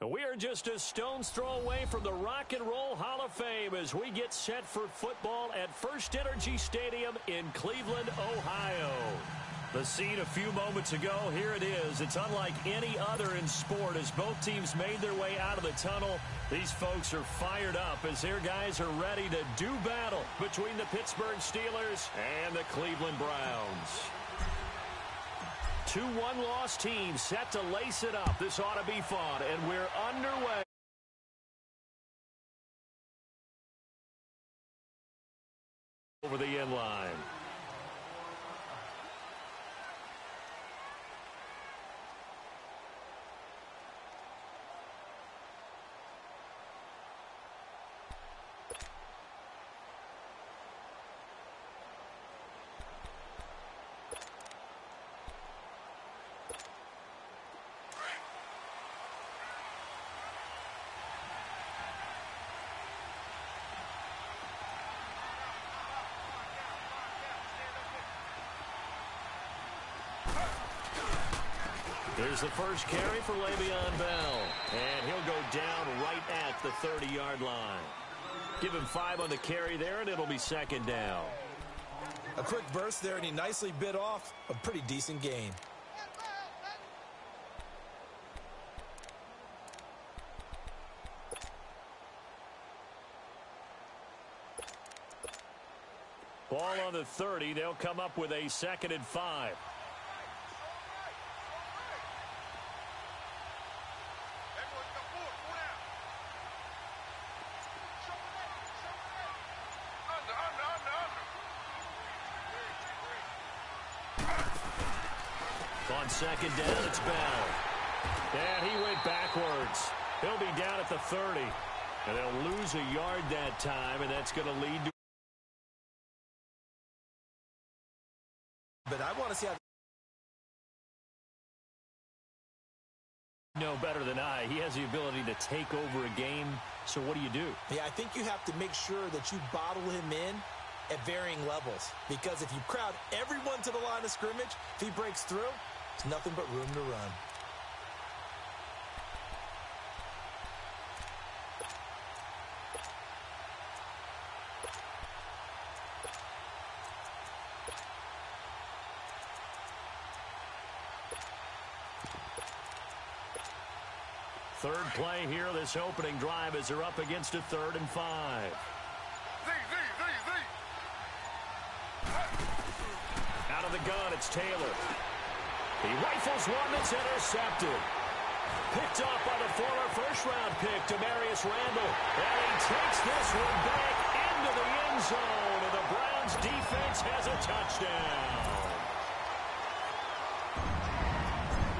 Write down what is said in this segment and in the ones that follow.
We are just a stone's throw away from the Rock and Roll Hall of Fame as we get set for football at First Energy Stadium in Cleveland, Ohio. The scene a few moments ago, here it is. It's unlike any other in sport as both teams made their way out of the tunnel. These folks are fired up as their guys are ready to do battle between the Pittsburgh Steelers and the Cleveland Browns. Two one-loss teams set to lace it up. This ought to be fun, and we're underway. Over the end line. There's the first carry for Le'Veon Bell, and he'll go down right at the 30-yard line. Give him 5 on the carry there, and it'll be second down. A quick burst there, and he nicely bit off a pretty decent gain. Ball on the 30. They'll come up with a 2nd and 5. On second down, it's Bell. And he went backwards. He'll be down at the 30. And they'll lose a yard that time, and that's going to lead to... But I want to see how... No better than I. He has the ability to take over a game. So what do you do? Yeah, I think you have to make sure that you bottle him in at varying levels. Because if you crowd everyone to the line of scrimmage, if he breaks through, there's nothing but room to run. Third play here, this opening drive as they're up against a 3rd and 5. Out of the gun, it's Taylor. He rifles one that's intercepted. Picked up by the former first-round pick, Demarius Randall. And he takes this one back into the end zone. And the Browns defense has a touchdown.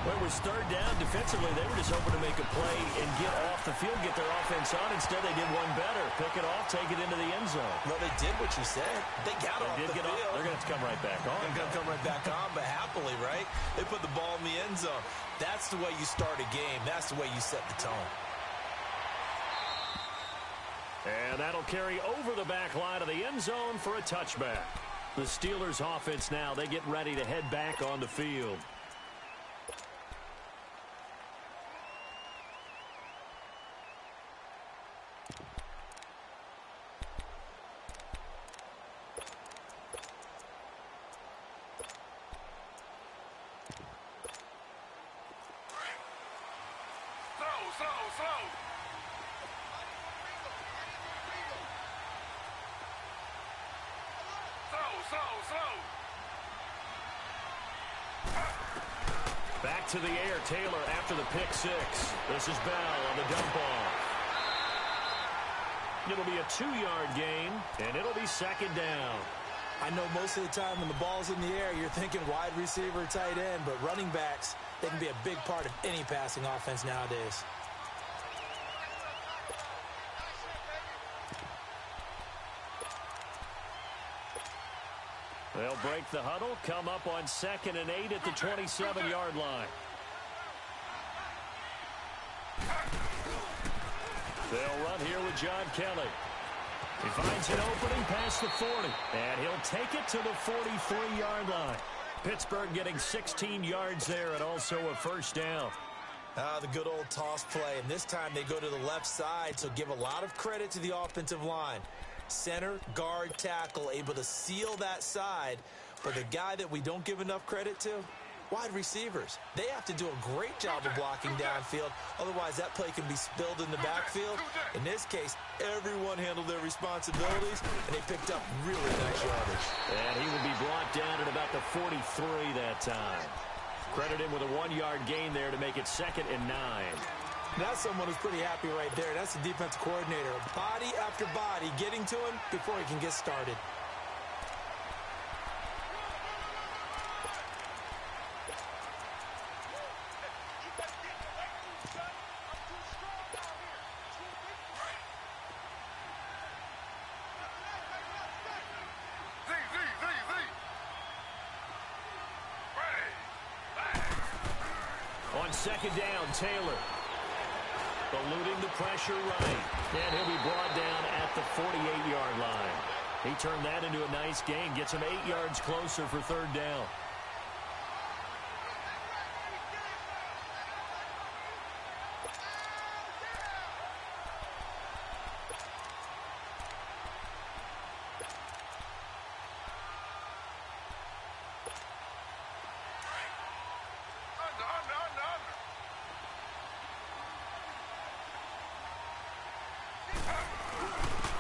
When it was 3rd down defensively, they were just hoping to make a play and get off the field, get their offense on. Instead, they did one better. Pick it off, take it into the end zone. Well, they did what you said. They got off the field. They're going to have to come right back on. They're going to come right back on, but happily, right? They put the ball in the end zone. That's the way you start a game. That's the way you set the tone. And that'll carry over the back line of the end zone for a touchback. The Steelers' offense now, they get ready to head back on the field. Back to the air, Taylor after the pick 6. This is Bell on the dump off. It'll be a 2-yard gain, and it'll be second down. I know most of the time when the ball's in the air, you're thinking wide receiver, tight end, but running backs, they can be a big part of any passing offense nowadays. They'll break the huddle, come up on 2nd and 8 at the 27-yard line. John Kelly. He finds an opening past the 40, and he'll take it to the 43-yard line. Pittsburgh getting 16 yards there and also a first down. The good old toss play, and this time they go to the left side, so give a lot of credit to the offensive line. Center, guard, tackle, able to seal that side. But the guy that we don't give enough credit to, wide receivers. They have to do a great job of blocking downfield. Otherwise, that play can be spilled in the backfield. In this case, everyone handled their responsibilities, and they picked up really nice yardage. And he will be brought down at about the 43 that time. Credit him with a 1-yard gain there to make it 2nd and 9. That's someone who's pretty happy right there. That's the defensive coordinator. Body after body getting to him before he can get started. On 2nd down, Taylor. Eluding the pressure right. And he'll be brought down at the 48-yard line. He turned that into a nice gain. Gets him 8 yards closer for 3rd down.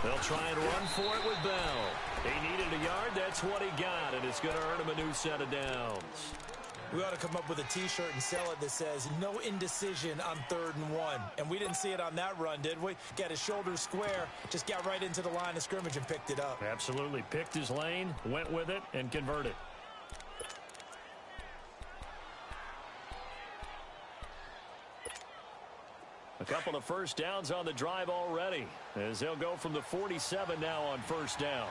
They'll try and run for it with Bell. He needed a yard. That's what he got, and it's going to earn him a new set of downs. We ought to come up with a T-shirt and sell it that says, no indecision on 3rd and 1. And we didn't see it on that run, did we? Got his shoulders square, just got right into the line of scrimmage and picked it up. Absolutely. Picked his lane, went with it, and converted. A couple of first downs on the drive already, as they'll go from the 47 now on 1st down.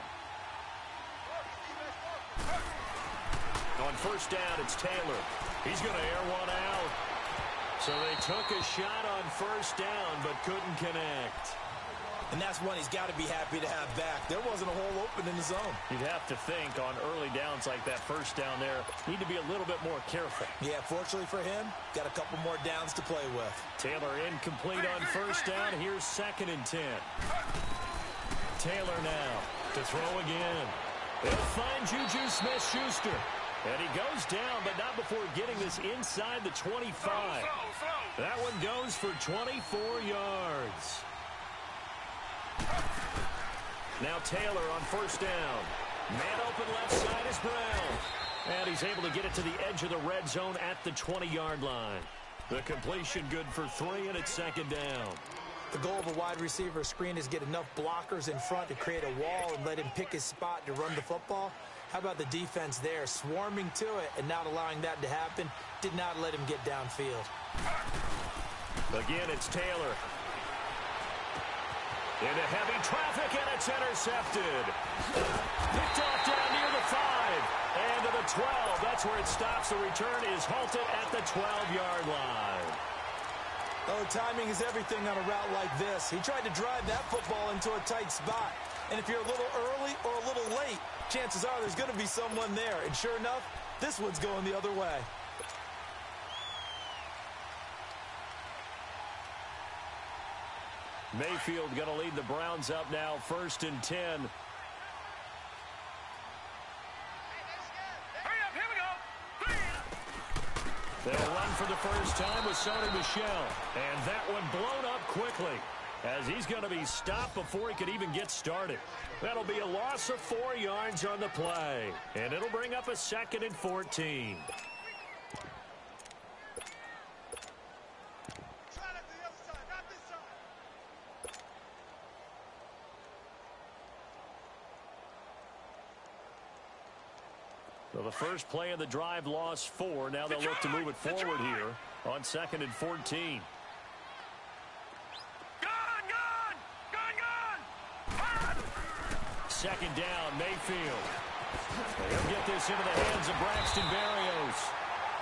On 1st down, it's Taylor. He's going to air one out. So they took a shot on 1st down, but couldn't connect. And that's one he's got to be happy to have back. There wasn't a hole open in the zone. You'd have to think on early downs like that 1st down there, need to be a little bit more careful. Yeah, fortunately for him, got a couple more downs to play with. Taylor incomplete on 1st down. Here's 2nd and 10. Taylor now to throw again. They'll find Juju Smith-Schuster. And he goes down, but not before getting this inside the 25. That one goes for 24 yards. Now Taylor on 1st down. Man open left side is Brown. And he's able to get it to the edge of the red zone at the 20-yard line. The completion good for 3, and it's 2nd down. The goal of a wide receiver screen is get enough blockers in front to create a wall and let him pick his spot to run the football. How about the defense there, swarming to it and not allowing that to happen? Did not let him get downfield. Again, it's Taylor. Into heavy traffic, and it's intercepted. Picked off down near the 5. And to the 12. That's where it stops. The return is halted at the 12-yard line. Oh, timing is everything on a route like this. He tried to drive that football into a tight spot. And if you're a little early or a little late, chances are there's going to be someone there. And sure enough, this one's going the other way. Mayfield going to lead the Browns up now, 1st and 10. They'll run for the first time with Sony Michel. And that one blown up quickly, as he's going to be stopped before he could even get started. That'll be a loss of 4 yards on the play. And it'll bring up a 2nd and 14. So the first play of the drive lost 4. Now they'll look to move it forward here on 2nd and 14. Second down, Mayfield. He'll get this into the hands of Braxton Berrios.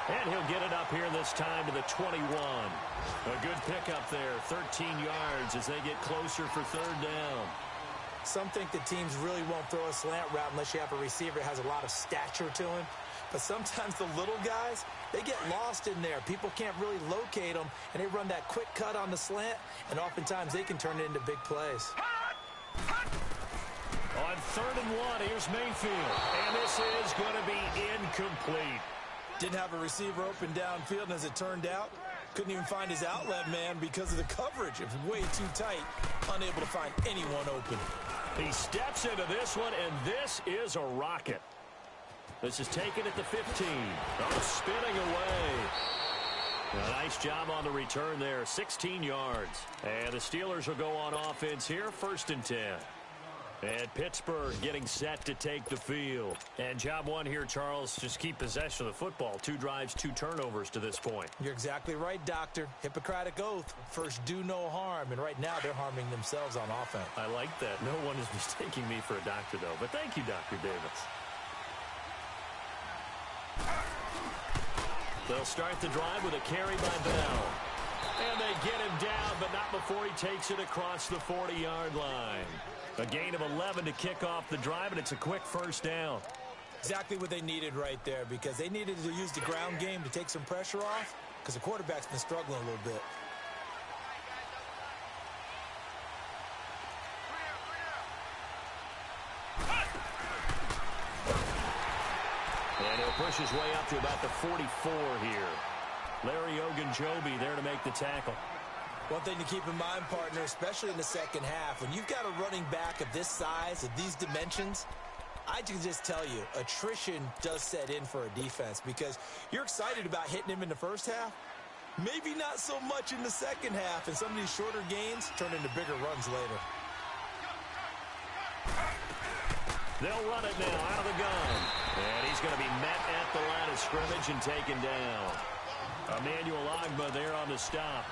And he'll get it up here this time to the 21. A good pickup there, of 13 yards as they get closer for third down. Some think the teams really won't throw a slant route unless you have a receiver that has a lot of stature to him. But sometimes the little guys, they get lost in there. People can't really locate them, and they run that quick cut on the slant, and oftentimes they can turn it into big plays. On 3rd and 1, here's Mayfield. And this is going to be incomplete. Didn't have a receiver open downfield, and as it turned out, couldn't even find his outlet man because of the coverage. It was way too tight, unable to find anyone open. He steps into this one, and this is a rocket. This is taken at the 15. Oh, spinning away. A nice job on the return there, 16 yards. And the Steelers will go on offense here, 1st and 10. And Pittsburgh getting set to take the field. And job one here, Charles, just keep possession of the football. 2 drives, 2 turnovers to this point. You're exactly right, Doctor. Hippocratic oath. First, do no harm. And right now, they're harming themselves on offense. I like that. No one is mistaking me for a doctor, though. But thank you, Dr. Davis. They'll start the drive with a carry by Bell. And they get him down, but not before he takes it across the 40-yard line. A gain of 11 to kick off the drive, and it's a quick first down. Exactly what they needed right there, because they needed to use the ground game to take some pressure off, because the quarterback's been struggling a little bit. And he'll push his way up to about the 44 here. Larry Ogunjobi there to make the tackle. One thing to keep in mind, partner, especially in the second half, when you've got a running back of this size, of these dimensions, I can just tell you, attrition does set in for a defense because you're excited about hitting him in the first half. Maybe not so much in the second half, and some of these shorter gains turn into bigger runs later. They'll run it now out of the gun. And he's going to be met at the line of scrimmage and taken down. Emmanuel Ogbah there on the stop.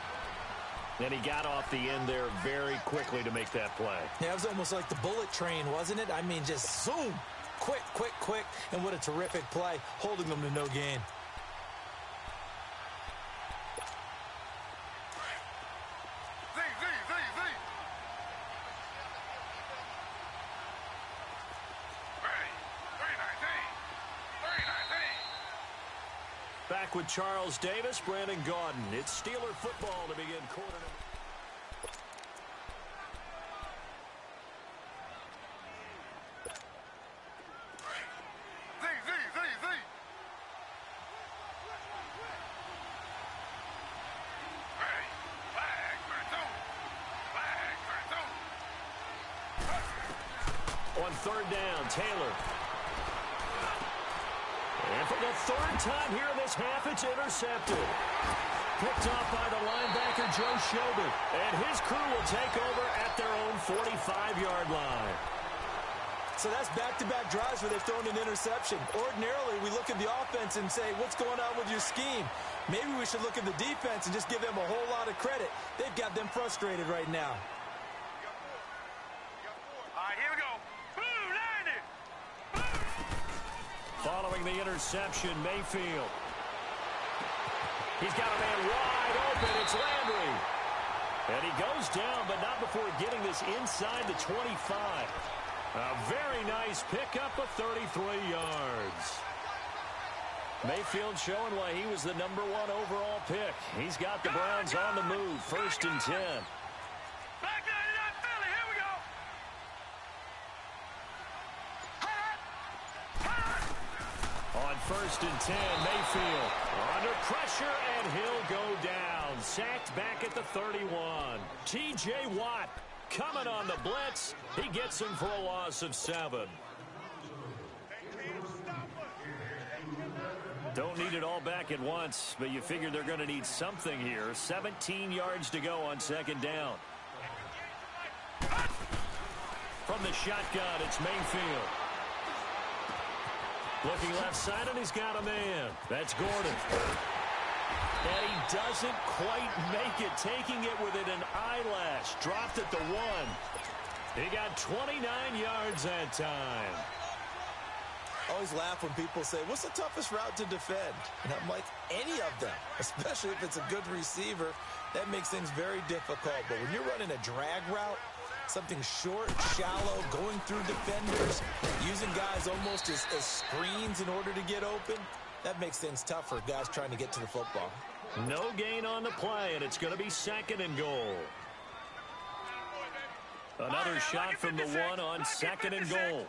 And he got off the end there very quickly to make that play. Yeah, it was almost like the bullet train, wasn't it? I mean, just zoom. Quick, quick, quick. And what a terrific play, holding them to no gain. Back with Charles Davis, Brandon Gaudin. It's Steeler football to begin quarter. On 3rd down, Taylor. And for the 3rd time here in this half, it's intercepted. Picked off by the linebacker, Joe Schobert. And his crew will take over at their own 45-yard line. So that's back-to-back drives where they've thrown an interception. Ordinarily, we look at the offense and say, what's going on with your scheme? Maybe we should look at the defense and just give them a whole lot of credit. They've got them frustrated right now. Following the interception, Mayfield. He's got a man wide open. It's Landry. And he goes down, but not before getting this inside the 25. A very nice pickup of 33 yards. Mayfield showing why he was the #1 overall pick. He's got the Browns on the move, 1st and 10. On 1st and 10, Mayfield under pressure, and he'll go down. Sacked back at the 31. T.J. Watt coming on the blitz. He gets him for a loss of 7. Don't need it all back at once, but you figure they're going to need something here. 17 yards to go on 2nd down. From the shotgun, it's Mayfield. Looking left side, and he's got a man. That's Gordon. And he doesn't quite make it, taking it within an eyelash. Dropped at the 1. He got 29 yards that time. I always laugh when people say, what's the toughest route to defend? And I'm like, any of them, especially if it's a good receiver. That makes things very difficult. But when you're running a drag route, something short, shallow, going through defenders, using guys almost as screens in order to get open, that makes things tough for guys trying to get to the football. No gain on the play, and it's going to be 2nd and goal. Another shot from the one on 2nd and goal.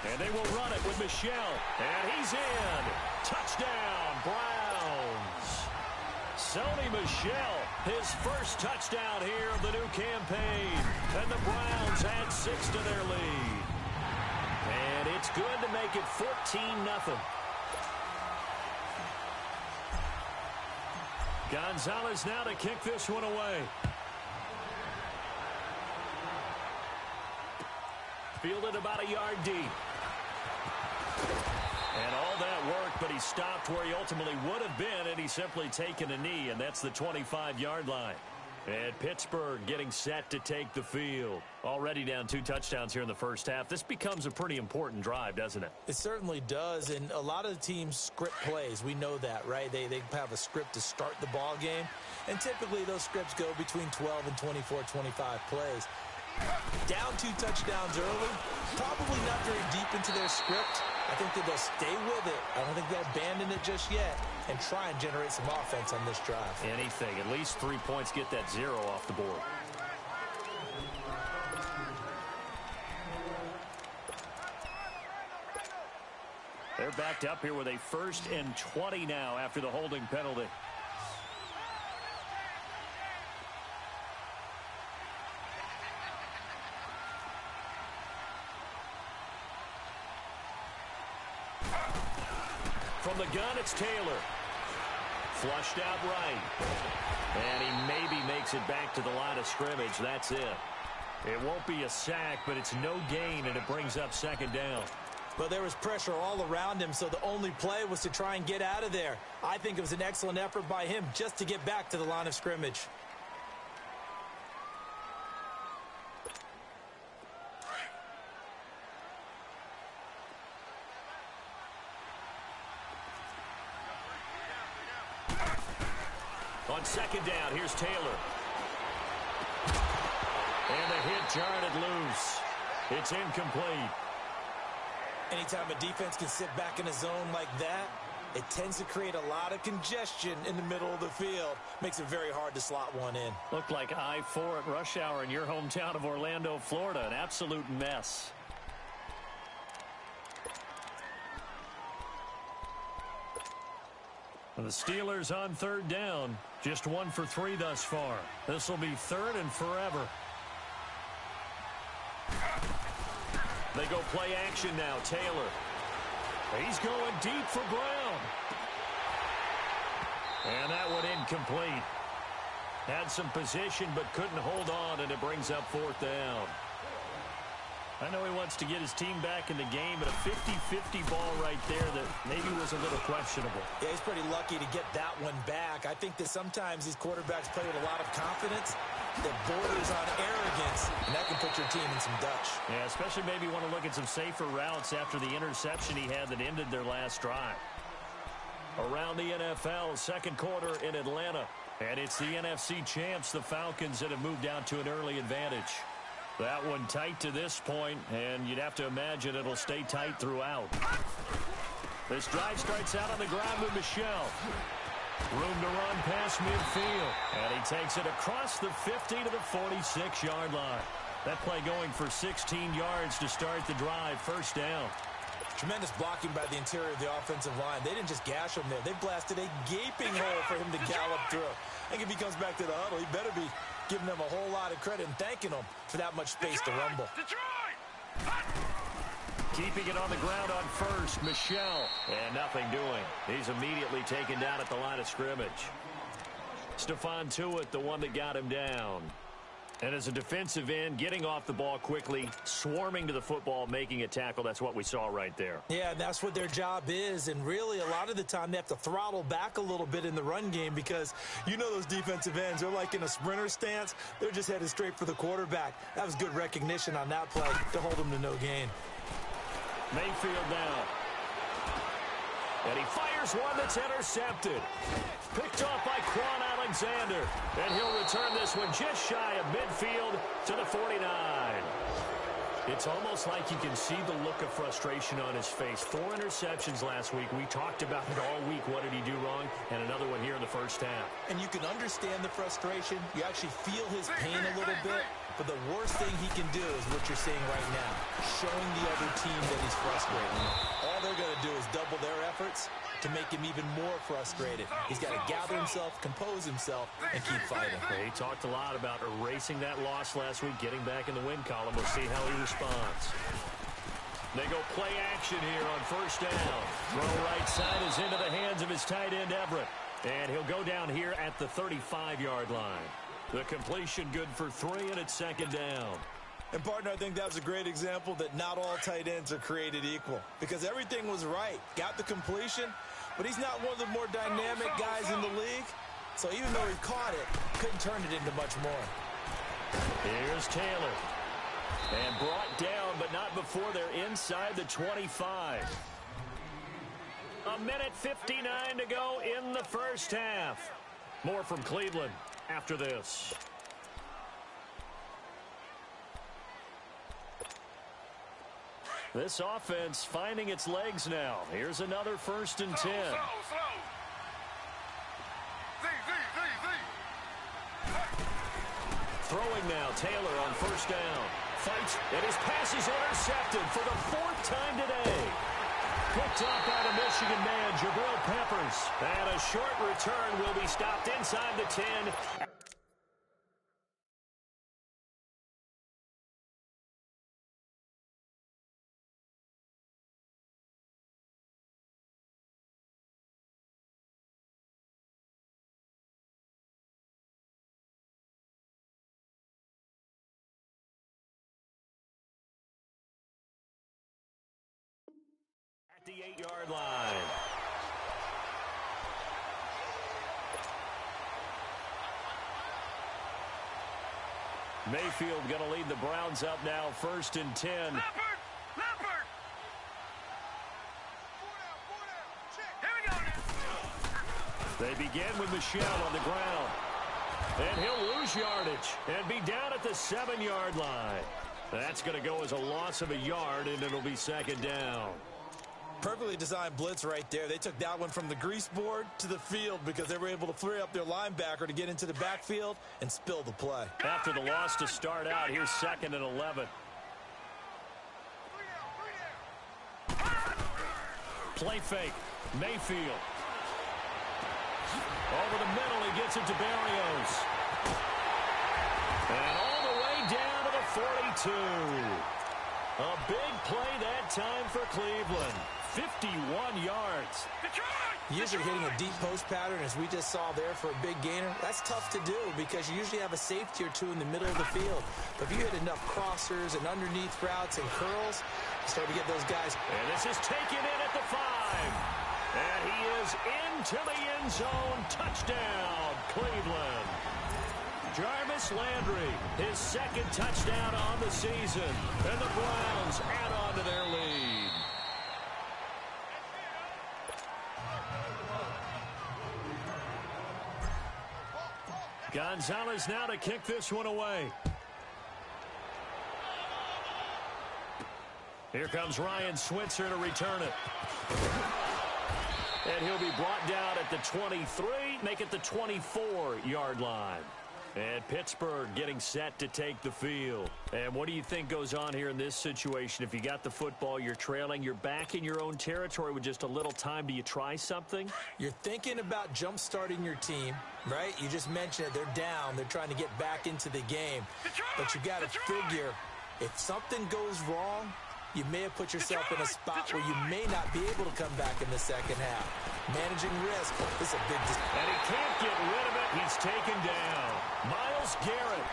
And they will run it with Michel. And he's in. Touchdown, Browns. Sony Michel, his first touchdown here of the new campaign. And the Browns add 6 to their lead. And it's good to make it 14-0. Gonzalez now to kick this one away. Fielded about a yard deep. And all that work, but he stopped where he ultimately would have been, and he's simply taken a knee, and that's the 25-yard line. And Pittsburgh getting set to take the field. Already down 2 touchdowns here in the first half. This becomes a pretty important drive, doesn't it? It certainly does, and a lot of the teams script plays. We know that, right? They have a script to start the ball game, and typically those scripts go between 12 and 24, 25 plays. Down 2 touchdowns early, probably not very deep into their script. I think that they'll stay with it. I don't think they'll abandon it just yet and try and generate some offense on this drive. Anything. At least 3 points, get that 0 off the board. They're backed up here with a 1st and 20 now after the holding penalty. From the gun, it's Taylor. Flushed out right. And he maybe makes it back to the line of scrimmage. That's it. It won't be a sack, but it's no gain, and it brings up 2nd down. But there was pressure all around him, so the only play was to try and get out of there. I think it was an excellent effort by him just to get back to the line of scrimmage. On 2nd down, here's Taylor. And the hit jarred it loose. It's incomplete. Anytime a defense can sit back in a zone like that, it tends to create a lot of congestion in the middle of the field. Makes it very hard to slot one in. Looked like I-4 at rush hour in your hometown of Orlando, Florida. An absolute mess. The Steelers on 3rd down. Just 1 for 3 thus far. This will be 3rd and forever. They go play action now. Taylor. He's going deep for Brown. And that one incomplete. Had some position but couldn't hold on, and it brings up 4th down. I know he wants to get his team back in the game, but a 50-50 ball right there that maybe was a little questionable. Yeah, he's pretty lucky to get that one back. I think that sometimes these quarterbacks play with a lot of confidence that borders on arrogance, and that can put your team in some Dutch. Yeah, especially maybe want to look at some safer routes after the interception he had that ended their last drive. Around the NFL, 2nd quarter in Atlanta, and it's the NFC champs, the Falcons, that have moved out to an early advantage. That one tight to this point, and you'd have to imagine it'll stay tight throughout. This drive starts out on the ground with Michel. Room to run past midfield. And he takes it across the 50 to the 46-yard line. That play going for 16 yards to start the drive. 1st down. Tremendous blocking by the interior of the offensive line. They didn't just gash him there. They blasted a gaping hole for him to gallop through. I think if he comes back to the huddle, he better be giving them a whole lot of credit and thanking them for that much space to rumble. Keeping it on the ground on 1st, Michel. And nothing doing. He's immediately taken down at the line of scrimmage. Stephon Tuitt, the one that got him down. And as a defensive end, getting off the ball quickly, swarming to the football, making a tackle, that's what we saw right there. Yeah, that's what their job is. And really, a lot of the time, they have to throttle back a little bit in the run game because you know those defensive ends, they're like in a sprinter stance. They're just headed straight for the quarterback. That was good recognition on that play to hold them to no gain. Mayfield down. And he fires one that's intercepted. Picked off by Quan Alexander. And he'll return this one just shy of midfield to the 49. It's almost like you can see the look of frustration on his face. 4 interceptions last week. We talked about it all week. What did he do wrong? And another one here in the first half. And you can understand the frustration. You actually feel his pain a little bit. But the worst thing he can do is what you're seeing right now, showing the other team that he's frustrated. All they're going to do is double their efforts to make him even more frustrated. He's got to gather himself, compose himself, and keep fighting. He talked a lot about erasing that loss last week, getting back in the win column. We'll see how he responds. They go play action here on first down. Throw right side is into the hands of his tight end, Everett. And he'll go down here at the 35-yard line. The completion good for 3, and it's second down. And, partner, I think that was a great example that not all tight ends are created equal because everything was right. Got the completion, but he's not one of the more dynamic guys in the league. So even though he caught it, couldn't turn it into much more. Here's Taylor. And brought down, but not before they're inside the 25. A minute 59 to go in the first half. More from Cleveland after this. This offense finding its legs now. Here's another 1st and 10. Throwing now, Taylor on first down. Fights, and his pass is intercepted for the 4th time today. Picked up by the Michigan man, Jabril Peppers. And a short return will be stopped inside the 10. The 8-yard line. Mayfield going to lead the Browns up now, 1st and 10. Leopard! Here we go now. They begin with Michelle on the ground. And he'll lose yardage and be down at the 7-yard line. That's going to go as a loss of a yard, and it'll be second down. Perfectly designed blitz right there. They took that one from the grease board to the field because they were able to free up their linebacker to get into the backfield and spill the play. After the loss to start out, here's 2nd and 11. Play fake. Mayfield. Over the middle, he gets it to Barrios. And all the way down to the 42. A big play that time for Cleveland. 51 yards. Usually hitting a deep post pattern, as we just saw there for a big gainer, that's tough to do because you usually have a safety or two in the middle of the field. But if you hit enough crossers and underneath routes and curls, you start to get those guys. And this is taken in at the 5. And he is into the end zone. Touchdown, Cleveland. Jarvis Landry, his 2nd touchdown on the season. And the Browns add on to their lead. Gonzalez now to kick this one away. Here comes Ryan Switzer to return it. And he'll be brought down at the 23, make it the 24-yard line. And Pittsburgh getting set to take the field. And what do you think goes on here in this situation? If you got the football, you're trailing, you're back in your own territory with just a little time. Do you try something? You're thinking about jump-starting your team, right? You just mentioned it. They're down. They're trying to get back into the game. But you got to figure, if something goes wrong, you may have put yourself in a spot where you may not be able to come back in the second half. Managing risk is a big decision. And he can't get rid of it. He's taken down. Myles Garrett.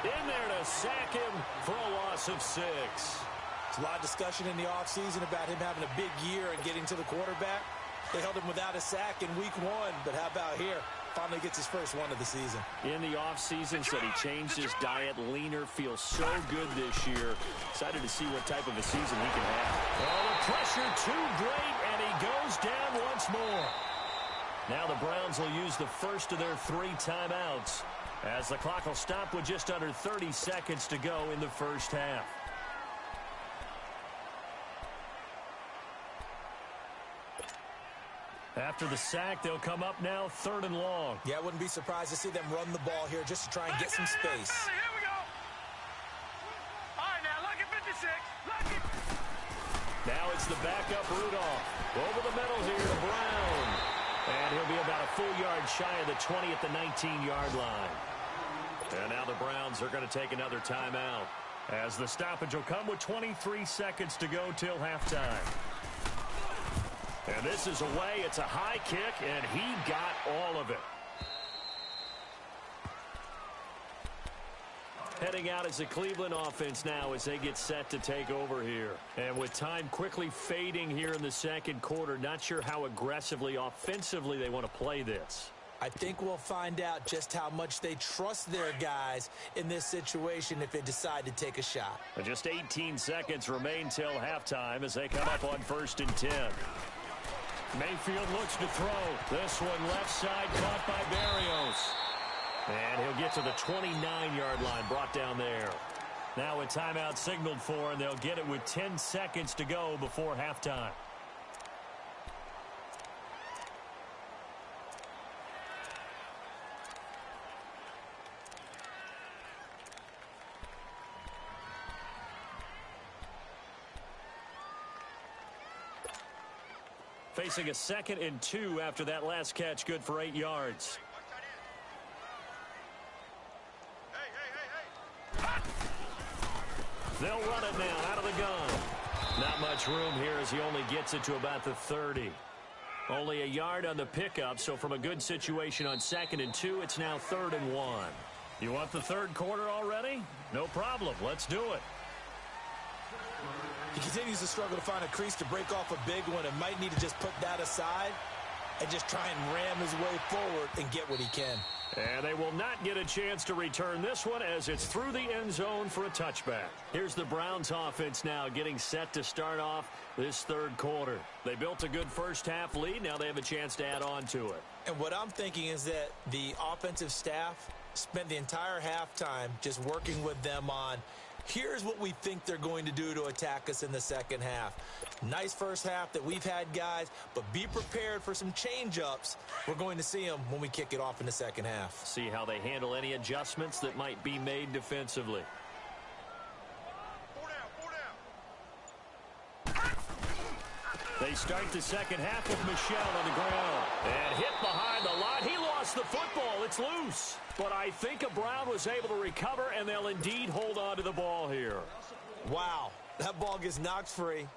In there to sack him for a loss of 6. There's a lot of discussion in the offseason about him having a big year and getting to the quarterback. They held him without a sack in week 1, but how about here? Finally gets his first one of the season. In the offseason, said he changed his diet, leaner, feels so good this year. Excited to see what type of a season he can have. Oh, the pressure too great, and he goes down once more. Now the Browns will use the first of their 3 timeouts, as the clock will stop with just under 30 seconds to go in the first half. After the sack, they'll come up now 3rd and long. Yeah, I wouldn't be surprised to see them run the ball here just to try and get some space. Here we go. All right, now look at 56. Look it. Now it's the backup Rudolph. Over the middle here to Brown. And he'll be about a full yard shy of the 20 at the 19-yard line. And now the Browns are going to take another timeout, as the stoppage will come with 23 seconds to go till halftime. And this is away. It's a high kick, and he got all of it. Heading out is the Cleveland offense now as they get set to take over here. And with time quickly fading here in the second quarter, not sure how aggressively, offensively they want to play this. I think we'll find out just how much they trust their guys in this situation if they decide to take a shot. And just 18 seconds remain till halftime as they come up on 1st and 10. Mayfield looks to throw. This one left side caught by Berrios. And he'll get to the 29-yard line, brought down there. Now a timeout signaled for, and they'll get it with 10 seconds to go before halftime. Facing a 2nd and 2 after that last catch, good for 8 yards. They'll run it now out of the gun. Not much room here as he only gets it to about the 30. Only a yard on the pickup, so from a good situation on 2nd and 2, it's now 3rd and 1. You want the 3rd quarter already? No problem. Let's do it. He continues to struggle to find a crease to break off a big one and might need to just put that aside and just try and ram his way forward and get what he can. And they will not get a chance to return this one as it's through the end zone for a touchback. Here's the Browns offense now getting set to start off this 3rd quarter. They built a good first half lead. Now they have a chance to add on to it. And what I'm thinking is that the offensive staff spent the entire halftime just working with them on, here's what we think they're going to do to attack us in the second half. Nice first half that we've had, guys, but be prepared for some change-ups. We're going to see them when we kick it off in the second half. See how they handle any adjustments that might be made defensively. 4 down. They start the second half with Michel on the ground. And hit behind the line. He lost the football. It's loose. But I think Brown was able to recover, and they'll indeed hold on to the ball here. Wow, that ball gets knocked free,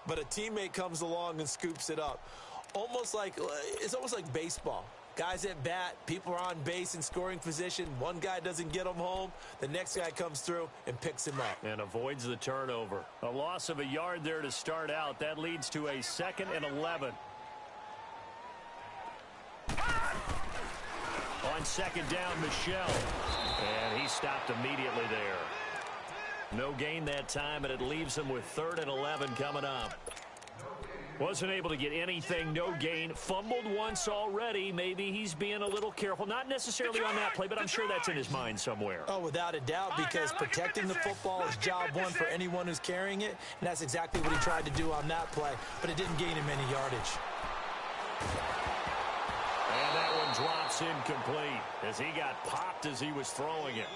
but a teammate comes along and scoops it up. It's almost like baseball. Guys at bat, people are on base in scoring position. One guy doesn't get him home. The next guy comes through and picks him up. And avoids the turnover. A loss of a yard there to start out. That leads to a 2nd and 11. On 2nd down, Michel. And he stopped immediately there. No gain that time, and it leaves him with 3rd and 11 coming up. Wasn't able to get anything, no gain. Fumbled once already. Maybe he's being a little careful. Not necessarily on that play, but I'm sure that's in his mind somewhere. Oh, without a doubt, because protecting the football is job one for anyone who's carrying it, and that's exactly what he tried to do on that play, but it didn't gain him any yardage. And that one drops incomplete as he got popped as he was throwing it.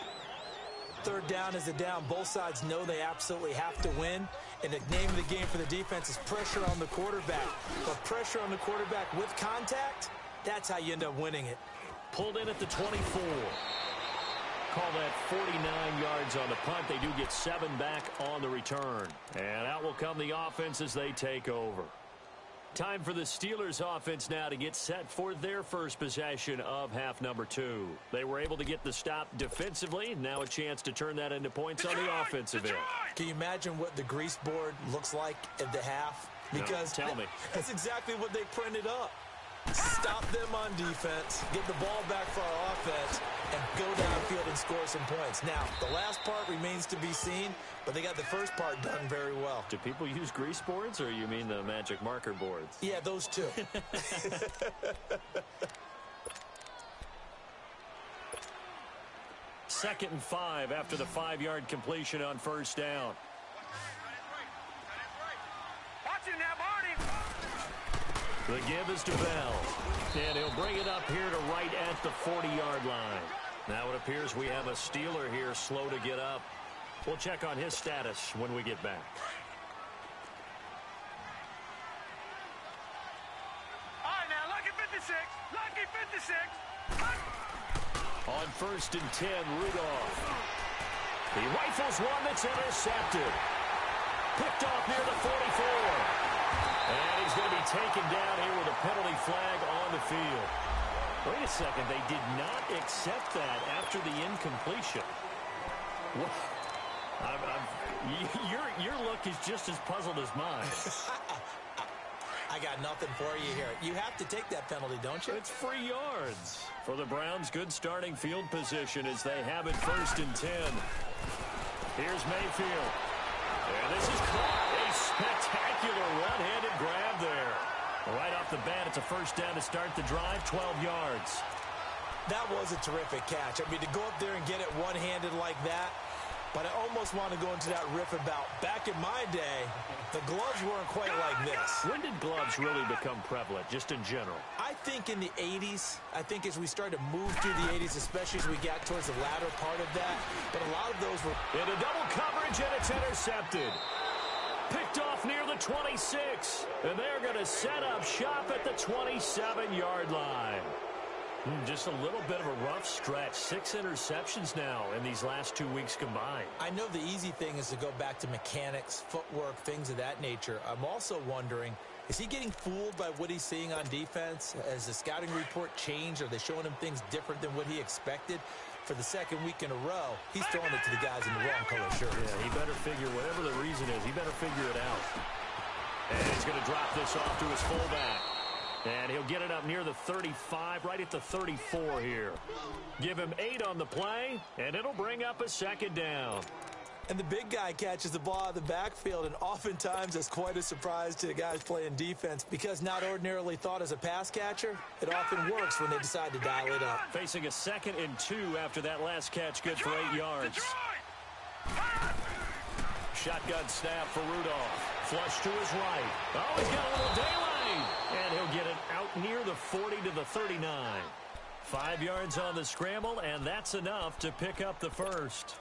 3rd down is a down. Both sides know they absolutely have to win. And the name of the game for the defense is pressure on the quarterback. But pressure on the quarterback with contact, that's how you end up winning it. Pulled in at the 24. Call that 49 yards on the punt. They do get 7 back on the return. And out will come the offense as they take over. Time for the Steelers offense now to get set for their first possession of half number 2. They were able to get the stop defensively. Now a chance to turn that into points on the offensive end. Can you imagine what the grease board looks like at the half? Because no, tell me. That's exactly what they printed up. Stop them on defense, get the ball back for our offense, and go downfield and score some points. Now, the last part remains to be seen, but they got the first part done very well. Do people use grease boards, or you mean the magic marker boards? Yeah, those two. Second and 5 after the 5-yard completion on first down. Watch it now, Barney. The give is to Bell. And he'll bring it up here to right at the 40-yard line. Now it appears we have a Steeler here slow to get up. We'll check on his status when we get back. All right, now, lucky 56. Lucky 56. On first and 10, Rudolph. He rifles one that's intercepted. Picked off near the 44. And he's going to be taken down here with a penalty flag on the field. Wait a second. They did not accept that after the incompletion. What? Your look is just as puzzled as mine. I got nothing for you here. You have to take that penalty, don't you? It's free yards. For the Browns, good starting field position as they have it first and 10. Here's Mayfield. And this is caught. A spectacular one-handed grab there. Right off the bat, it's a first down to start the drive, 12 yards. That was a terrific catch. I mean, to go up there and get it one-handed like that, but I almost want to go into that riff about back in my day, the gloves weren't quite like this. When did gloves really become prevalent, just in general? I think in the 80s. I think as we started to move through the 80s, especially as we got towards the latter part of that. But a lot of those were... In a double coverage, and it's intercepted. Picked off near the 26. And they're going to set up shop at the 27-yard line. Just a little bit of a rough stretch. 6 interceptions now in these last 2 weeks combined. I know the easy thing is to go back to mechanics, footwork, things of that nature. I'm also wondering, is he getting fooled by what he's seeing on defense? Has the scouting report changed? Are they showing him things different than what he expected? For the second week in a row, he's throwing it to the guys in the wrong color shirt. Yeah, he better figure, whatever the reason is, he better figure it out. And he's going to drop this off to his fullback. And he'll get it up near the 35, right at the 34 here. Give him 8 on the play, and it'll bring up a second down. And the big guy catches the ball out of the backfield, and oftentimes it's quite a surprise to the guys playing defense because not ordinarily thought as a pass catcher, it often works when they decide to dial it up. Facing a 2nd and 2 after that last catch, good for 8 yards. Shotgun snap for Rudolph. Flush to his right. Oh, he's got a little daylight. And he'll get it out near the 40 to the 39. 5 yards on the scramble, and that's enough to pick up the first.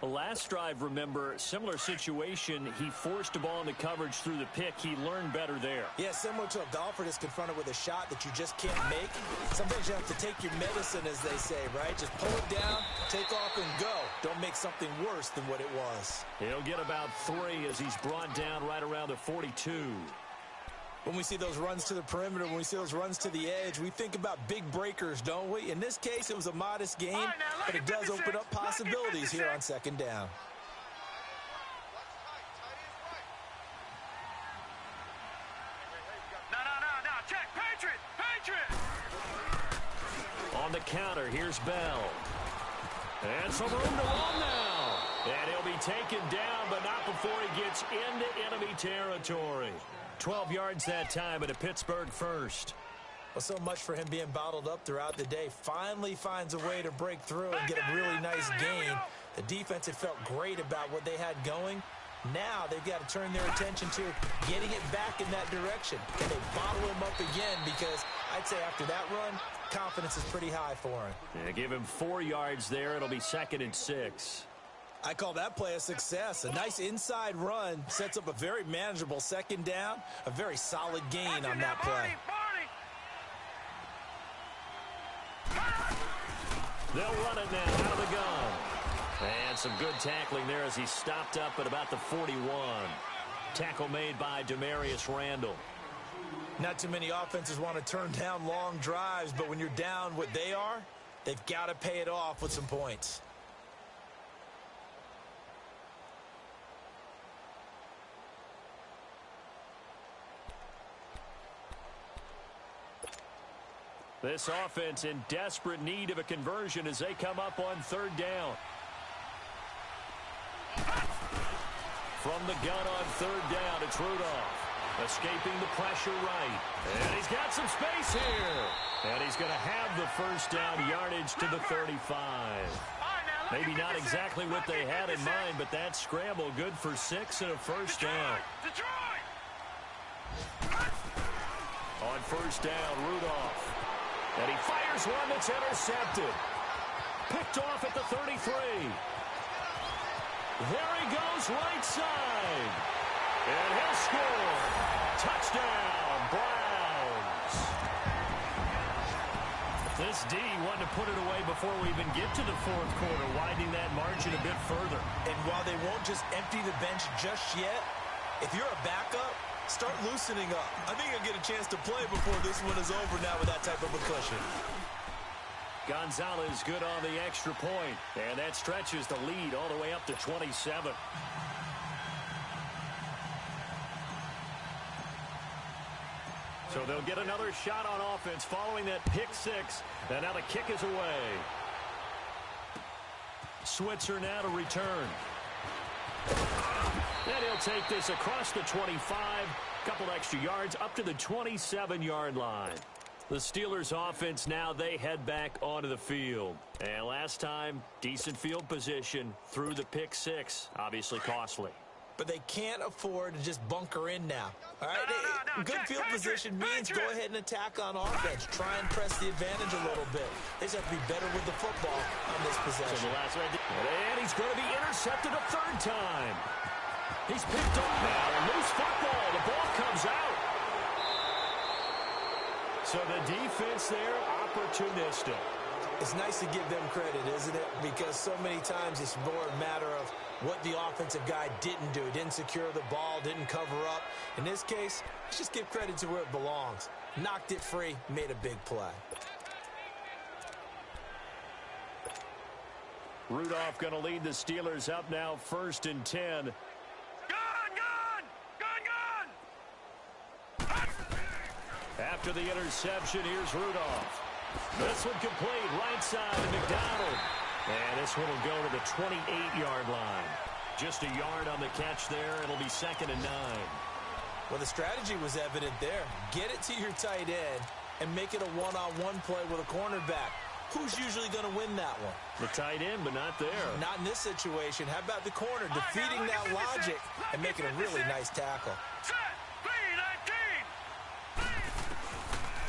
The last drive, remember, similar situation. He forced a ball into coverage through the pick. He learned better there. Yeah, similar to a golfer that's confronted with a shot that you just can't make. Sometimes you have to take your medicine, as they say, right? Just pull it down, take off, and go. Don't make something worse than what it was. He'll get about 3 as he's brought down right around the 42. When we see those runs to the perimeter, when we see those runs to the edge, we think about big breakers, don't we? In this case, it was a modest gain, but it does open up possibilities here on second down. No. Check. Patriot. On the counter, here's Bell. And some room to run now. And he'll be taken down, but not before he gets into enemy territory. 12 yards that time at a Pittsburgh first. Well, so much for him being bottled up throughout the day. Finally finds a way to break through and get a really nice gain. The defense had felt great about what they had going. Now they've got to turn their attention to getting it back in that direction. Can they bottle him up again? Because I'd say after that run, confidence is pretty high for him. Yeah, give him 4 yards there. It'll be 2nd and 6. I call that play a success. A nice inside run sets up a very manageable second down. A very solid gain on that play. They'll run it now out of the gun. And some good tackling there as he stopped up at about the 41. Tackle made by Demarius Randall. Not too many offenses want to turn down long drives, but when you're down what they are, they've got to pay it off with some points. This offense in desperate need of a conversion as they come up on third down. From the gun on third down, it's Rudolph. Escaping the pressure right. And he's got some space here. And he's going to have the first down yardage to the 35. Maybe not exactly what they had in mind, but that scramble good for 6 and a first down. On first down, Rudolph. And he fires one that's intercepted. Picked off at the 33. There he goes, right side. And he'll score. Touchdown, Browns. This D wanted to put it away before we even get to the fourth quarter, widening that margin a bit further. And while they won't just empty the bench just yet, if you're a backup, start loosening up. I think you'll get a chance to play before this one is over now with that type of a cushion. Gonzalez good on the extra point, and that stretches the lead all the way up to 27. So they'll get another shot on offense following that pick six, and now the kick is away. Switzer now to return. And he'll take this across the 25, couple extra yards up to the 27-yard line. The Steelers offense now, they head back onto the field. And last time, decent field position through the pick six, obviously costly. But they can't afford to just bunker in now. All right, good field position means go ahead and attack on offense. Try and press the advantage a little bit. They just have to be better with the football on this possession. So the last right, and he's going to be intercepted a third time. He's picked up now. A loose football. The ball comes out. So the defense there, opportunistic. It's nice to give them credit, isn't it? Because so many times it's more a matter of what the offensive guy didn't do. Didn't secure the ball, didn't cover up. In this case, let's just give credit to where it belongs. Knocked it free, made a big play. Rudolph going to lead the Steelers up now, 1st and 10. After the interception, here's Rudolph. This one complete, right side to McDonald. And this one will go to the 28-yard line. Just a yard on the catch there. It'll be 2nd and 9. Well, the strategy was evident there. Get it to your tight end and make it a one-on-one play with a cornerback. Who's usually going to win that one? The tight end, but not there. Not in this situation. How about the corner defeating that logic and making a really nice tackle?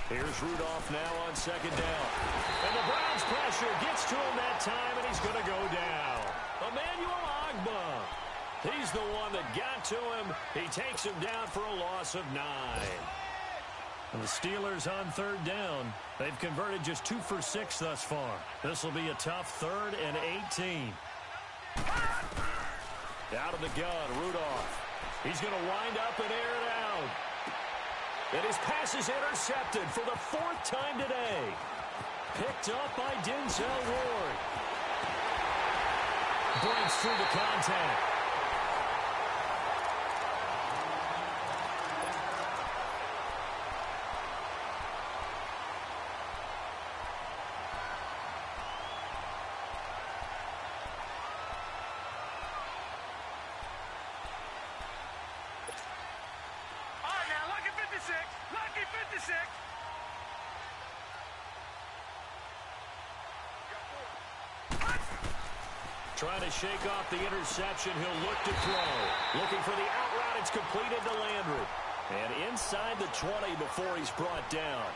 Here's Rudolph now on 2nd down. And the Browns pressure gets to him that time, and he's going to go down. Emmanuel Ogbah. He's the one that got to him. He takes him down for a loss of 9. And the Steelers on 3rd down. They've converted just 2 for 6 thus far. This will be a tough 3rd and 18. Out of the gun, Rudolph. He's going to wind up and air it out. And his pass is intercepted for the 4th time today. Picked up by Denzel Ward. Breaks through the contact. Trying to shake off the interception. He'll look to throw. Looking for the out route. It's completed to Landry. And inside the 20 before he's brought down.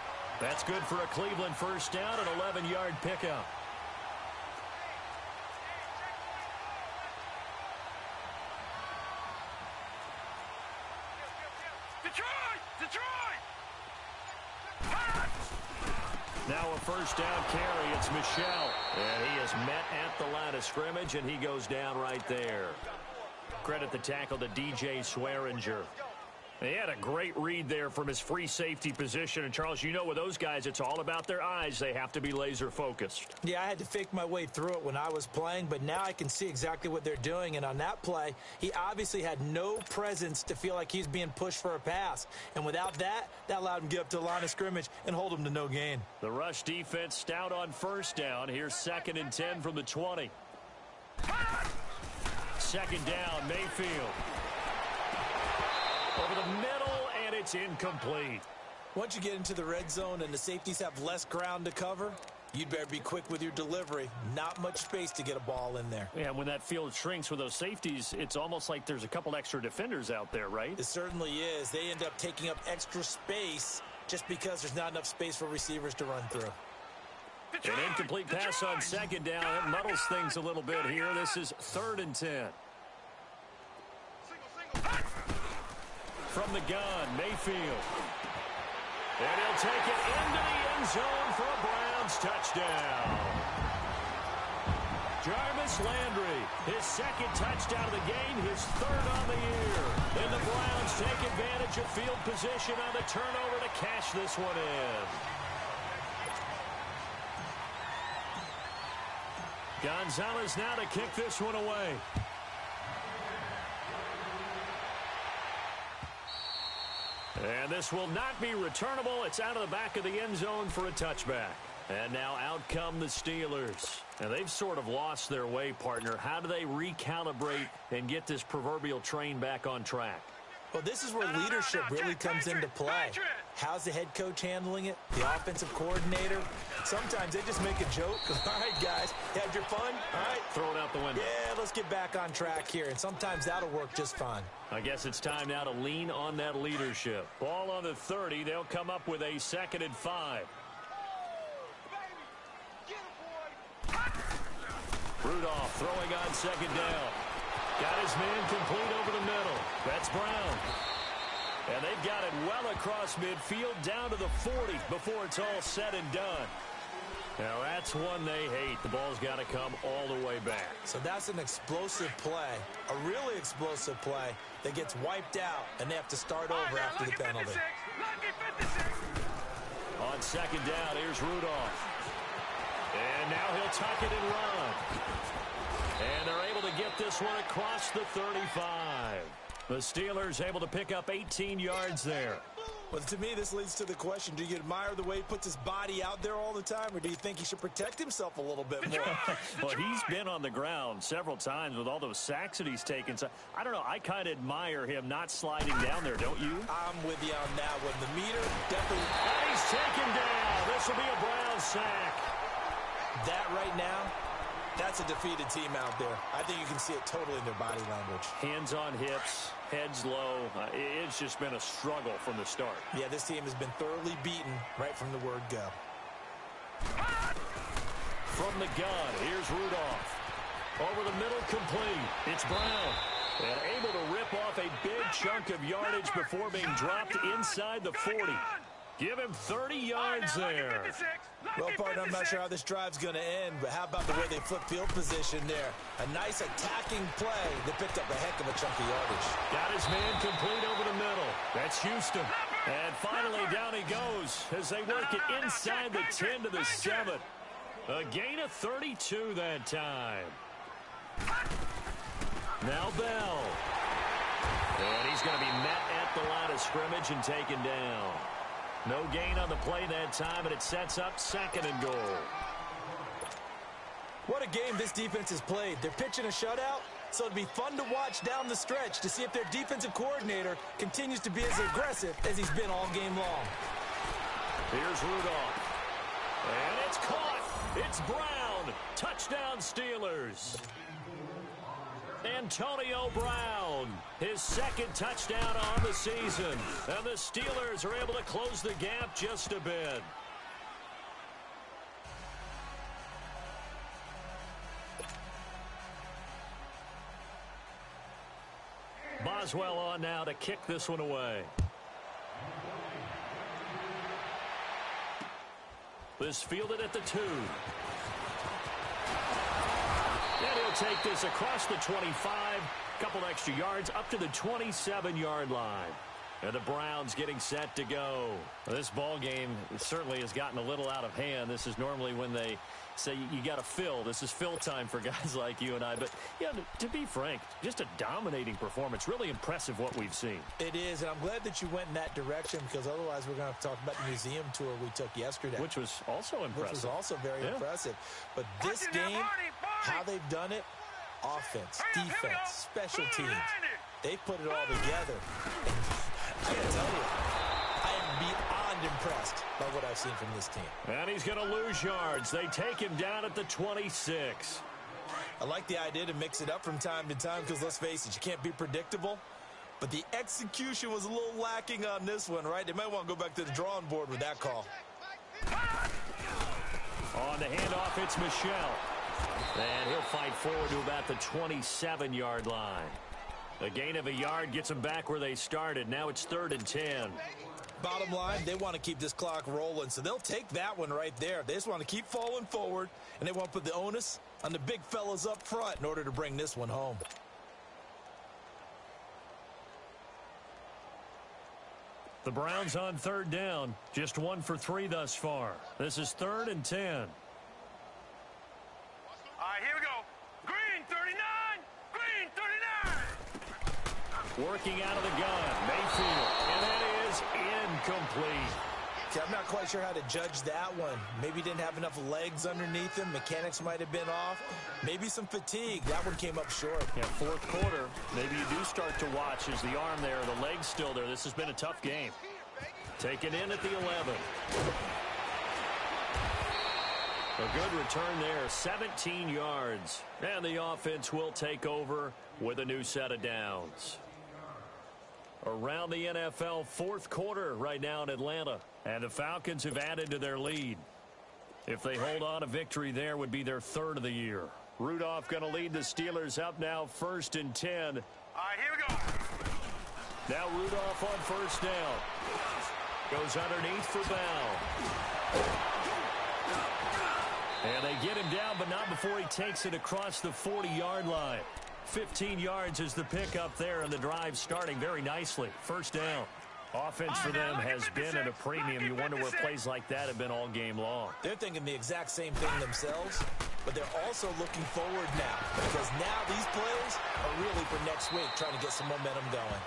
That's good for a Cleveland first down, an 11-yard pickup. Now a first down carry. It's Michel. And he is met at the line of scrimmage, and he goes down right there. Credit the tackle to DJ Swearinger. He had a great read there from his free safety position. And, Charles, you know with those guys, it's all about their eyes. They have to be laser-focused. Yeah, I had to fake my way through it when I was playing, but now I can see exactly what they're doing. And on that play, he obviously had no presence to feel like he's being pushed for a pass. And without that, that allowed him to get up to the line of scrimmage and hold him to no gain. The rush defense stout on first down. Here's 2nd and 10 from the 20. 2nd down, Mayfield. Over the middle, and it's incomplete. Once you get into the red zone and the safeties have less ground to cover, you'd better be quick with your delivery. Not much space to get a ball in there. Yeah, when that field shrinks with those safeties, it's almost like there's a couple extra defenders out there, right? It certainly is. They end up taking up extra space just because there's not enough space for receivers to run through. An incomplete pass on 2nd down. It muddles things a little bit here. This is 3rd and 10. From the gun, Mayfield. And he'll take it into the end zone for a Browns touchdown. Jarvis Landry, his 2nd touchdown of the game, his 3rd on the year. And the Browns take advantage of field position on the turnover to cash this one in. Gonzalez now to kick this one away. And this will not be returnable. It's out of the back of the end zone for a touchback. And now out come the Steelers. And they've sort of lost their way, partner. How do they recalibrate and get this proverbial train back on track? Well, this is where leadership really comes into play. How's the head coach handling it? The offensive coordinator? Sometimes they just make a joke. All right, guys, you had your fun? All right. Throw it out the window. Yeah, let's get back on track here. And sometimes that'll work just fine. I guess it's time now to lean on that leadership. Ball on the 30. They'll come up with a 2nd and 5. Rudolph throwing on 2nd down. Got his man complete over the middle. That's Brown. And they've got it well across midfield down to the 40 before it's all said and done. Now that's one they hate. The ball's got to come all the way back. So that's an explosive play, a really explosive play that gets wiped out, and they have to start over after the penalty. On 2nd down, here's Rudolph. And now he'll tuck it and run. And they're able to get this one across the 35. The Steelers able to pick up 18 yards there. Well, to me, this leads to the question, do you admire the way he puts his body out there all the time, or do you think he should protect himself a little bit more? Well, he's been on the ground several times with all those sacks that he's taken. So, I don't know. I kind of admire him not sliding down there, don't you? I'm with you on that one. The meter definitely... And he's taken down. This will be a Browns sack. That right now, that's a defeated team out there. I think you can see it totally in their body language. Hands on hips, heads low. It's just been a struggle from the start. Yeah, this team has been thoroughly beaten right from the word go. From the gun, here's Rudolph. Over the middle, complete. It's Brown. And able to rip off a big chunk of yardage before being dropped inside the 40. Give him 30 yards there. Well, partner, I'm not sure how this drive's going to end, but how about the way they flip field position there? A nice attacking play that picked up a heck of a chunk of yardage. Got his man complete over the middle. That's Houston. And finally down he goes as they work it inside the 10 to the 7. A gain of 32 that time. Now Bell. And he's going to be met at the line of scrimmage and taken down. No gain on the play that time, and it sets up 2nd and goal. What a game this defense has played. They're pitching a shutout, so it'll be fun to watch down the stretch to see if their defensive coordinator continues to be as aggressive as he's been all game long. Here's Rudolph. And it's caught. It's Brown. Touchdown Steelers. Antonio Brown, his 2nd touchdown on the season. And the Steelers are able to close the gap just a bit. Boswell on now to kick this one away. This fielded at the 2. And he'll take this across the 25. Couple extra yards up to the 27-yard line. And the Browns getting set to go. This ball game certainly has gotten a little out of hand. This is normally when they say you got to fill. This is fill time for guys like you and I. But, yeah, to be frank, just a dominating performance. Really impressive what we've seen. It is, and I'm glad that you went in that direction because otherwise we're going to have to talk about the museum tour we took yesterday. Which was also impressive. Which was also very impressive. But this game, how they've done it, offense, defense, special teams, they put it all together. I got to tell you, I am beyond impressed by what I've seen from this team. And he's going to lose yards. They take him down at the 26. I like the idea to mix it up from time to time because, let's face it, you can't be predictable. But the execution was a little lacking on this one, right? They might want to go back to the drawing board with that call. On the handoff, it's Michelle. And he'll fight forward to about the 27-yard line. A gain of a yard gets them back where they started. Now it's 3rd and 10. Bottom line, they want to keep this clock rolling, so they'll take that one right there. They just want to keep falling forward, and they want to put the onus on the big fellas up front in order to bring this one home. The Browns on 3rd down. Just 1 for 3 thus far. This is 3rd and 10. All right, here we go. Green 39. Green 39. Working out of the gun. Mayfield. And that is incomplete. See, I'm not quite sure how to judge that one. Maybe he didn't have enough legs underneath him. Mechanics might have been off. Maybe some fatigue. That one came up short. Yeah, 4th quarter. Maybe you do start to watch as the arm there, the leg's still there. This has been a tough game. Taken in at the 11. A good return there, 17 yards. And the offense will take over with a new set of downs. Around the NFL, 4th quarter right now in Atlanta. And the Falcons have added to their lead. If they hold on, a victory there would be their 3rd of the year. Rudolph going to lead the Steelers up now, 1st and 10. All right, here we go. Now Rudolph on 1st down. Goes underneath for Bell. And they get him down, but not before he takes it across the 40-yard line. 15 yards is the pickup there, and the drive starting very nicely. 1st down. Offense for them has been at a premium. You wonder where plays like that have been all game long. They're thinking the exact same thing themselves, but they're also looking forward now because now these plays are really for next week, trying to get some momentum going.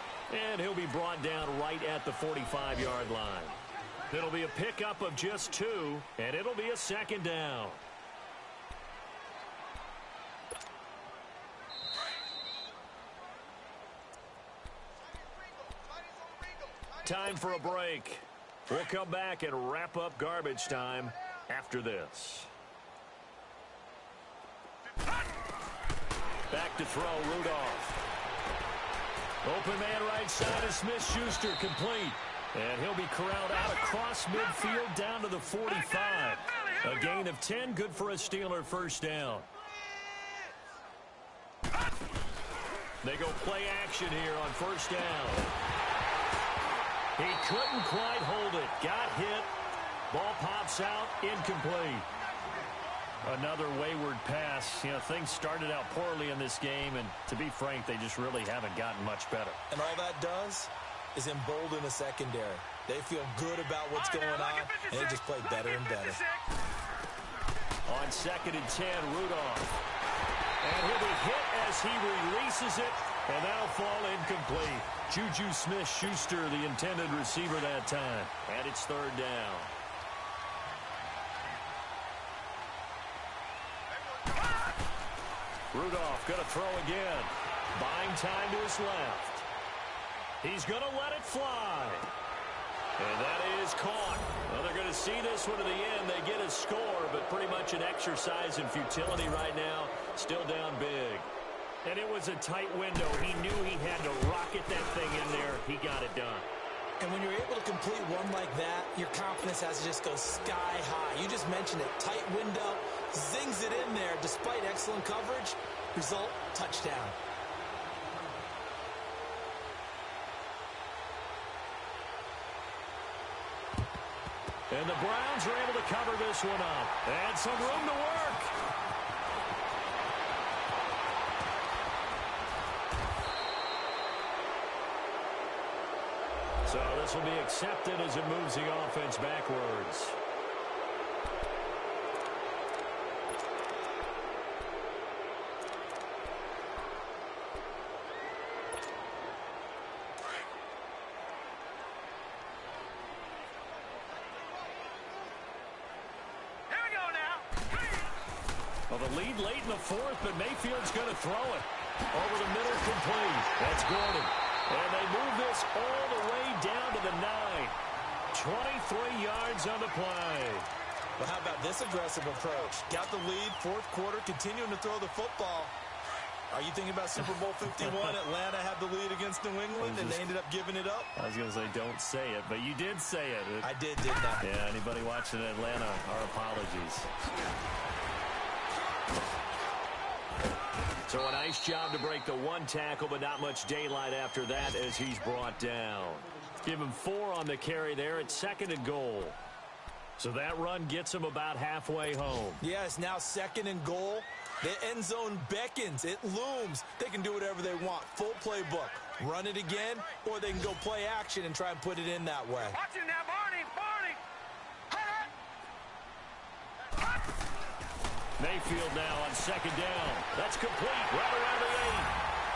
And he'll be brought down right at the 45-yard line. It'll be a pickup of just 2, and it'll be a 2nd down. Time for a break. We'll come back and wrap up garbage time after this. Back to throw, Rudolph. Open man right side is Smith-Schuster, complete. And he'll be corralled out across midfield down to the 45. A gain of 10, good for a Steeler 1st down. They go play action here on 1st down. He couldn't quite hold it. Got hit. Ball pops out. Incomplete. Another wayward pass. You know, things started out poorly in this game, and to be frank, they just really haven't gotten much better. And all that does is embolden the secondary. They feel good about what's going on, and they just play better and better. On 2nd and 10, Rudolph. And he'll be hit as he releases it, and that'll fall incomplete. Juju Smith-Schuster, the intended receiver that time. And it's 3rd down. Rudolph going to throw again. Buying time to his left. He's going to let it fly. And that is caught. Well, they're going to see this one to the end. They get a score, but pretty much an exercise in futility right now. Still down big. And it was a tight window. He knew he had to rocket that thing in there. He got it done. And when you're able to complete one like that, your confidence has to just go sky high. You just mentioned it. Tight window, zings it in there despite excellent coverage. Result, touchdown. And the Browns are able to cover this one up. And some room to work. So this will be accepted as it moves the offense backwards. Well, the lead late in the fourth, but Mayfield's going to throw it. Over the middle, complete. That's Gordon. And they move this all the way down to the 9. 23 yards on the play. Well, how about this aggressive approach? Got the lead, fourth quarter, continuing to throw the football. Are you thinking about Super Bowl 51? Atlanta had the lead against New England, and they ended up giving it up? I was going to say, don't say it, but you did say it. I didn't I? Yeah, anybody watching Atlanta, our apologies. So a nice job to break the one tackle, but not much daylight after that as he's brought down. Give him 4 on the carry there at 2nd and goal. So that run gets him about halfway home. Yeah, it's now 2nd and goal. The end zone beckons. It looms. They can do whatever they want. Full playbook. Run it again, or they can go play action and try and put it in that way. Watch it now, Barney. Mayfield now on 2nd down. That's complete right around the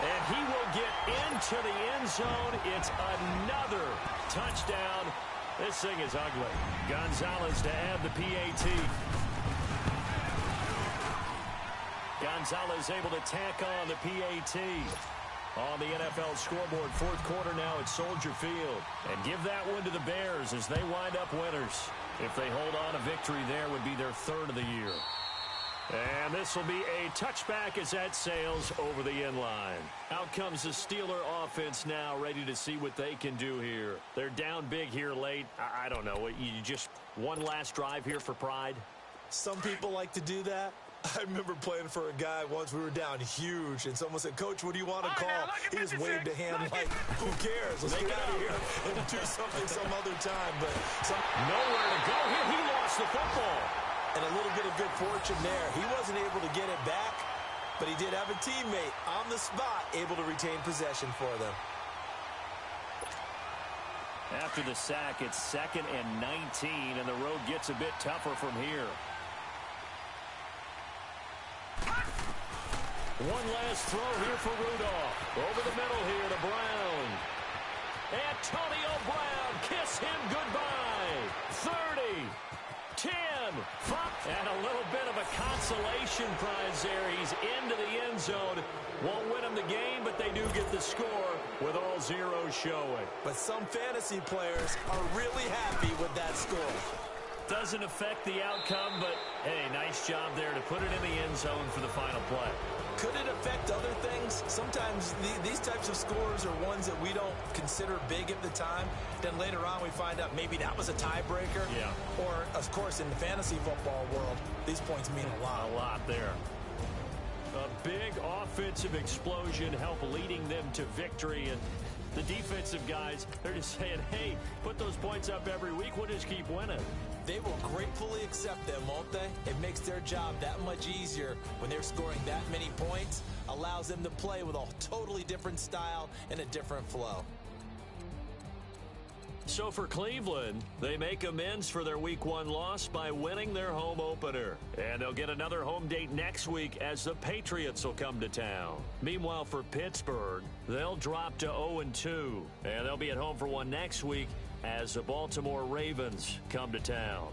8. And he will get into the end zone. It's another touchdown. This thing is ugly. Gonzalez to add the PAT. Gonzalez able to tack on the PAT. On the NFL scoreboard, fourth quarter now at Soldier Field. And give that one to the Bears as they wind up winners. If they hold on, a victory there would be their 3rd of the year. And this will be a touchback as that sails over the end line. Out comes the Steeler offense now, ready to see what they can do here. They're down big here late. I don't know. You just one last drive here for pride? Some people like to do that. I remember playing for a guy once. We were down huge, and someone said, "Coach, what do you want to call?" He just waved a hand like, "Who cares? Let's get out of here and do something some other time." But nowhere to go here. He lost the football. And a little bit of good fortune there. He wasn't able to get it back, but he did have a teammate on the spot able to retain possession for them. After the sack, it's 2nd and 19, and the road gets a bit tougher from here. One last throw here for Rudolph. Over the middle here to Brown. Antonio Brown, kiss him goodbye. 30. 10, 5, and a little bit of a consolation prize there. He's into the end zone. Won't win them the game, but they do get the score with all zeros showing. But some fantasy players are really happy with that score. Doesn't affect the outcome, but, hey, nice job there to put it in the end zone for the final play. Could it affect other things? Sometimes these types of scores are ones that we don't consider big at the time. Then later on we find out maybe that was a tiebreaker. Yeah. Or, of course, in the fantasy football world, these points mean a lot. A lot there. A big offensive explosion help leading them to victory. And the defensive guys, they're just saying, hey, put those points up every week. We'll just keep winning. They will gratefully accept them, won't they? It makes their job that much easier when they're scoring that many points. Allows them to play with a totally different style and a different flow. So for Cleveland, they make amends for their Week 1 loss by winning their home opener. And they'll get another home date next week as the Patriots will come to town. Meanwhile, for Pittsburgh, they'll drop to 0-2. And they'll be at home for one next week as the Baltimore Ravens come to town.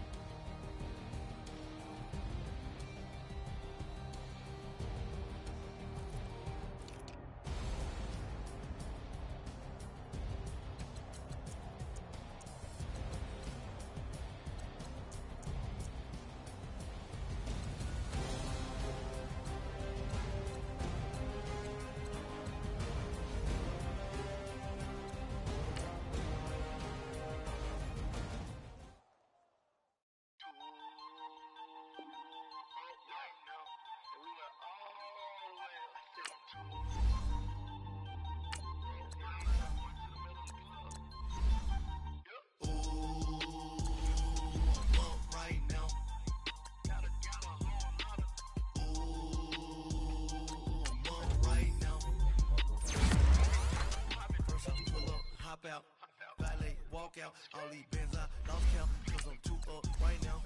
walk out. All these bands I lost count, cause I'm too up right now.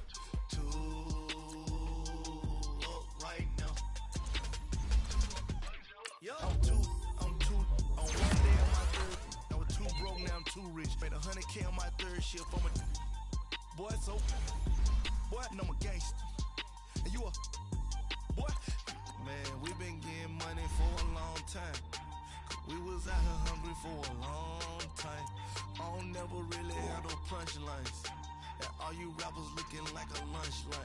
Too up right now. Yo. I'm on one day on my third. I was too broke, now I'm too rich. Made 100K on my third shift. I'm a boy, so boy, and I'm a gangster. And you a boy. Man, we been getting money for a long time. We was out here hungry for a long time. I don't never really have no punchlines. And all you rappers looking like a lunch line.